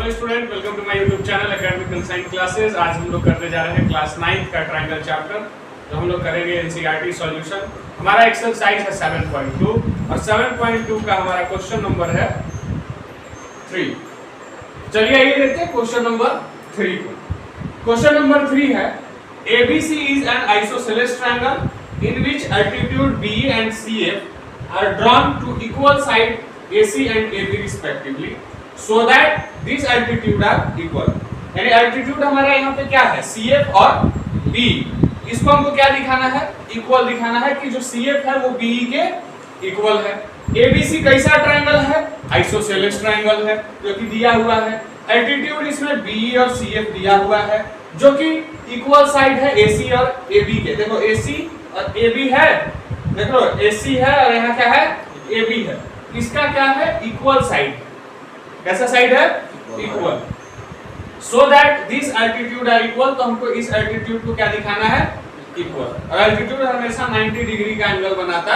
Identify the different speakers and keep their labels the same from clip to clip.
Speaker 1: Hello student, welcome to my YouTube channel academic conscience classes. आज हम लोग करने जा रहे हैं क्लास 9 का ट्रायंगल चैप्टर, जो हम लोग करेंगे एनसीईआरटी सॉल्यूशन। हमारा एक्सरसाइज है 7.2 और 7.2 का हमारा क्वेश्चन नंबर है 3। चलिए आइए देखते हैं क्वेश्चन नंबर 3 को। क्वेश्चन नंबर 3 है ABC is an isosceles triangle in which altitude B and CF are drawn to equal side AC and AB respectively, so that these altitude are equal। यानी altitude हमारा यहाँ पे क्या है, CF और B। इसको हमको क्या दिखाना है, इक्वल दिखाना है कि जो CF है वो BE के इक्वल है। ABC कैसा ट्रायंगल है, आइसोसेलेस ट्रायंगल है जो कि दिया हुआ है। एल्टीट्यूड इसमें BE और CF दिया हुआ है जो कि इक्वल साइड है AC और AB के। देखो AC और AB है, देखो AC है और यहाँ क्या है, AB है। इसका क्या है, इक्वल साइड। कैसा साइड है, equal. So that this altitude are equal, तो हमको इस एल्टीट्यूड को क्या दिखाना है, इक्वल। और एल्टीट्यूड हमेशा 90 डिग्री का एंगल बनाता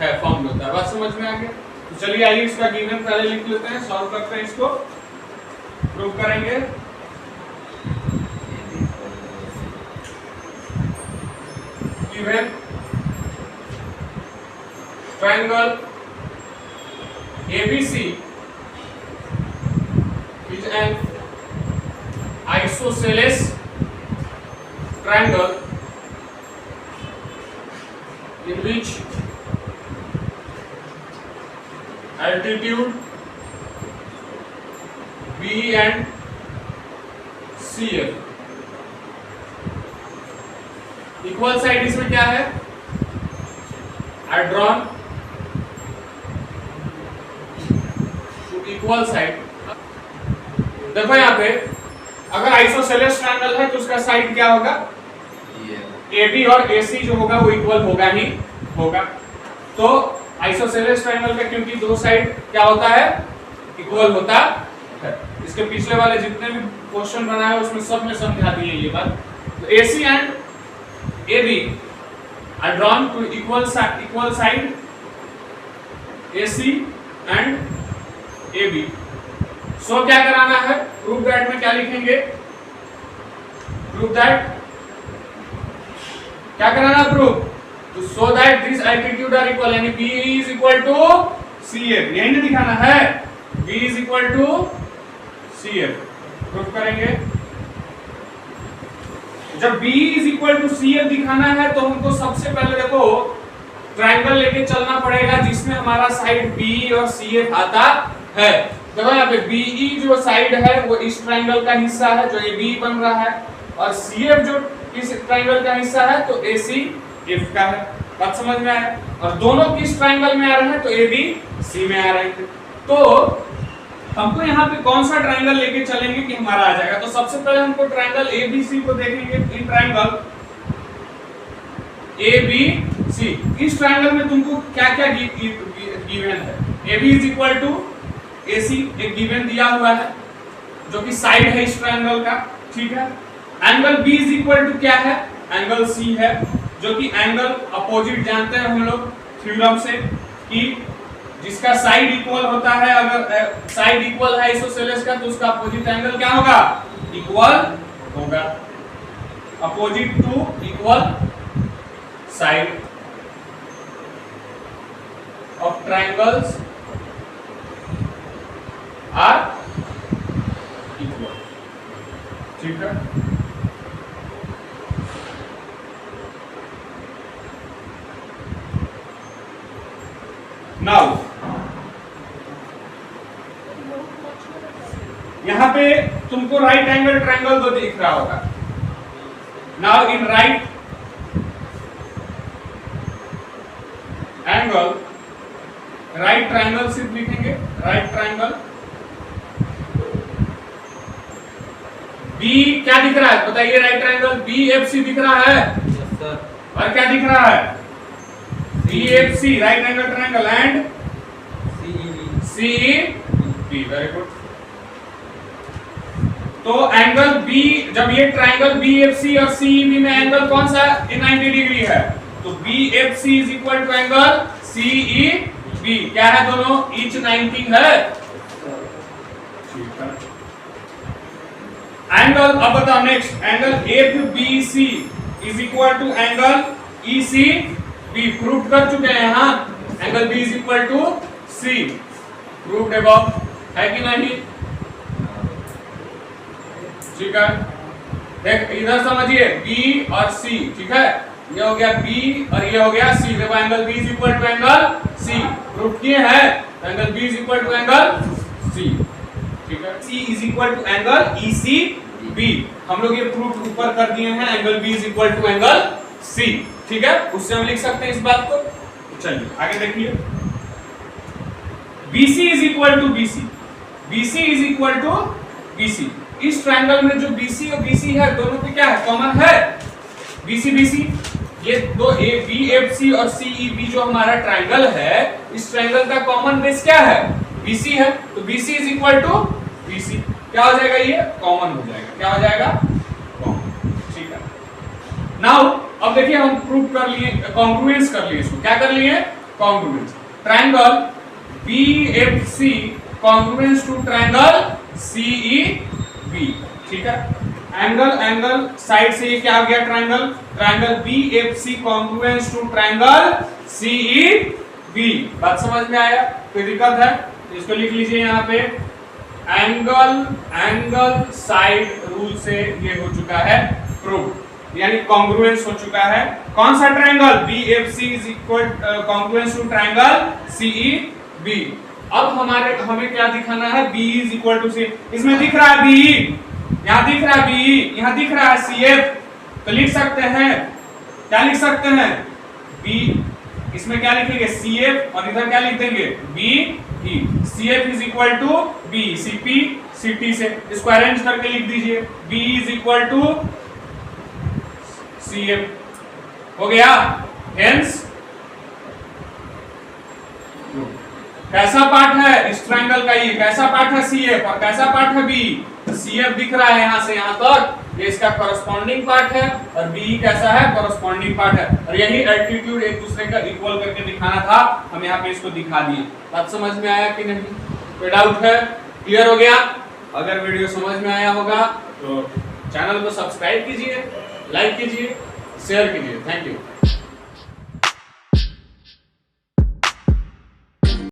Speaker 1: है, फॉर्म होता है। बात समझ में आ गया? तो चलिए आइए इसका गिवन पहले लिख लेते हैं, सॉल्व करते हैं, इसको प्रूव करेंगे। Given triangle ABC is an isosceles triangle in which altitude B and CF equal side. इसमें क्या है, drawn to equal side। देखो यहाँ पे अगर आइसोसेलेस ट्रायंगल है तो उसका साइड क्या होगा, AB और AC जो होगा वो इक्वल होगा ही होगा। तो आइसोसेलेस ट्रायंगल का क्योंकि दो साइड क्या होता है, इक्वल होता है। इसके पिछले वाले जितने भी क्वेश्चन बनाए उसमें सब में समझा दिए ये बात। तो AC and AB are drawn to equal side AC and AB। सो क्या कराना है, प्रूव दैट में क्या लिखेंगे, प्रूव दैट क्या कराना, प्रूव तो so that this altitude are equal, यानी B is equal to CF। यही ना दिखाना है, B is equal to CF। Prove करेंगे। जब B is equal to CF दिखाना है तो हमको सबसे पहले देखो ट्रायंगल लेके चलना पड़ेगा जिसमें हमारा साइड B और CF आता है। देखो यहाँ पे BE जो साइड है वो इस ट्रायंगल का हिस्सा है जो AB बन रहा है, और CF जो इस ट्रायंगल का हिस्सा है तो AC F का है। बात समझ में आया? और दोनों किस ट्रायंगल में आ रहे हैं, तो AB C में आ रहे हैं। तो हमको यहाँ पे कौन सा ट्रायंगल लेके चलेंगे कि हमारा आ जाएगा। तो सबसे पहले हमको ट्रायंगल ABC को देखेंगे। इन ट्रायंगल ABC, इस ट्रायंगल में तुमको क्या क्या गिवन है। AB is equal to AC एक गिवन दिया हुआ है जो कि साइड है इस ट्रायंगल का, ठीक है। Angle B is equal to क्या है, एंगल C है जो कि एंगल अपोजिट जानते हैं हम लोग थ्योरम से कि जिसका साइड इक्वल होता है, अगर साइड इक्वल है आइसोसेलेस का तो उसका अपोजिट एंगल क्या होगा, इक्वल होगा। Opposite to equal side of triangles are equal, ठीक है। नाउ यहां पे तुमको राइट एंगल ट्रायंगल तो दिख रहा होगा। Now in right angle, right triangle सिर्फ लिखेंगे, राइट ट्रायंगल B क्या दिख रहा है बताइए, राइट ट्रायंगल BFC दिख रहा है। yes, sir। और क्या दिख रहा है, BFC right angle triangle and CEB। Very good. तो एंगल B, जब ये ट्रायंगल BFC और CEB में एंगल कौन सा 90 डिग्री है, तो BFC is equal to angle CEB। क्या है दोनों, ईच 90 है, ठीक है। एंगल, अब बताओ next, angle FBC is equal to angle ECB, prove कर चुके हैं यहां, angle B is equal to C, proved above, है कि नहीं? ठीक है, देख इधर समझिए B और C, ठीक है, ये हो गया B और ये हो गया C, देखो angle B is equal to angle C, prove किए हैं, angle B is equal to angle C, ठीक है, C is equal to angle ECB, हम लोग ये प्रूफ ऊपर कर दिए हैं, angle B is equal to angle C, ठीक है, उससे हम लिख सकते हैं इस बात को। चलिए आगे देखिए, BC is equal to BC, BC is equal to BC, इस ट्रायंगल में जो BC और BC है दोनों पे क्या है, कॉमन है, BC BC, ये दो BFC और CEB जो हमारा ट्रायंगल है, इस ट्रायंगल का कॉमन बेस क्या है, BC है, तो BC is equal to BC, क्या हो जाएगा, ये कॉमन हो जाएगा, क्या हो जाएगा, कॉमन, ठीक है। नाउ अब देखिए हम प्रूव कर लिए, कॉन्ग्रुएंस कर लिए इसको, क्या कर लिए, congruence, triangle BFC congruence to triangle CEB, ठीक है, एंगल साइड से ये क्या आ गया, triangle BFC congruence to triangle CEB, बात समझ में आया, कोई दिक्कत है? इसको लिख लीजिए यहाँ पे, एंगल साइड रूल से ये हो चुका है प्रूव, यानी कॉन्ग्रुएंस हो चुका है, कौन सा triangle, BFC is equal congruence to triangle CEB। अब हमें क्या दिखाना है, B is equal to C, इसमें दिख रहा है BE, यहाँ दिख रहा है BE, यहाँ दिख रहा है CF, तो लिख सकते हैं, क्या लिख सकते हैं, B, इसमें क्या लिखेंगे CF और इधर क्या लिख देंगे BE, CF is equal to B, CP CT से इसको अरेंज करके लिख दीजिए, B is equal to CF, हो गया, हेंस कैसा पार्ट है इस ट्रायंगल का, ये कैसा पार्ट है CF और कैसा पार्ट है BE, CF दिख रहा है यहाँ से यहाँ तक, ये इसका कॉरस्पॉन्डिंग पार्ट है, और BE कैसा है, कॉरस्पॉन्डिंग पार्ट है, और यही एल्टीट्यूड एक दूसरे का इक्वल करके दिखाना था, हम यहाँ पे इसको दिखा दिए। बात समझ में आया कि नहीं, कोई डाउट है, क्लियर हो गया? अगर वीडियो समझ में आया होगा तो चैनल को सब्सक्राइब कीजिए, लाइक कीजिए, शेयर कीजिए, थैंक यू।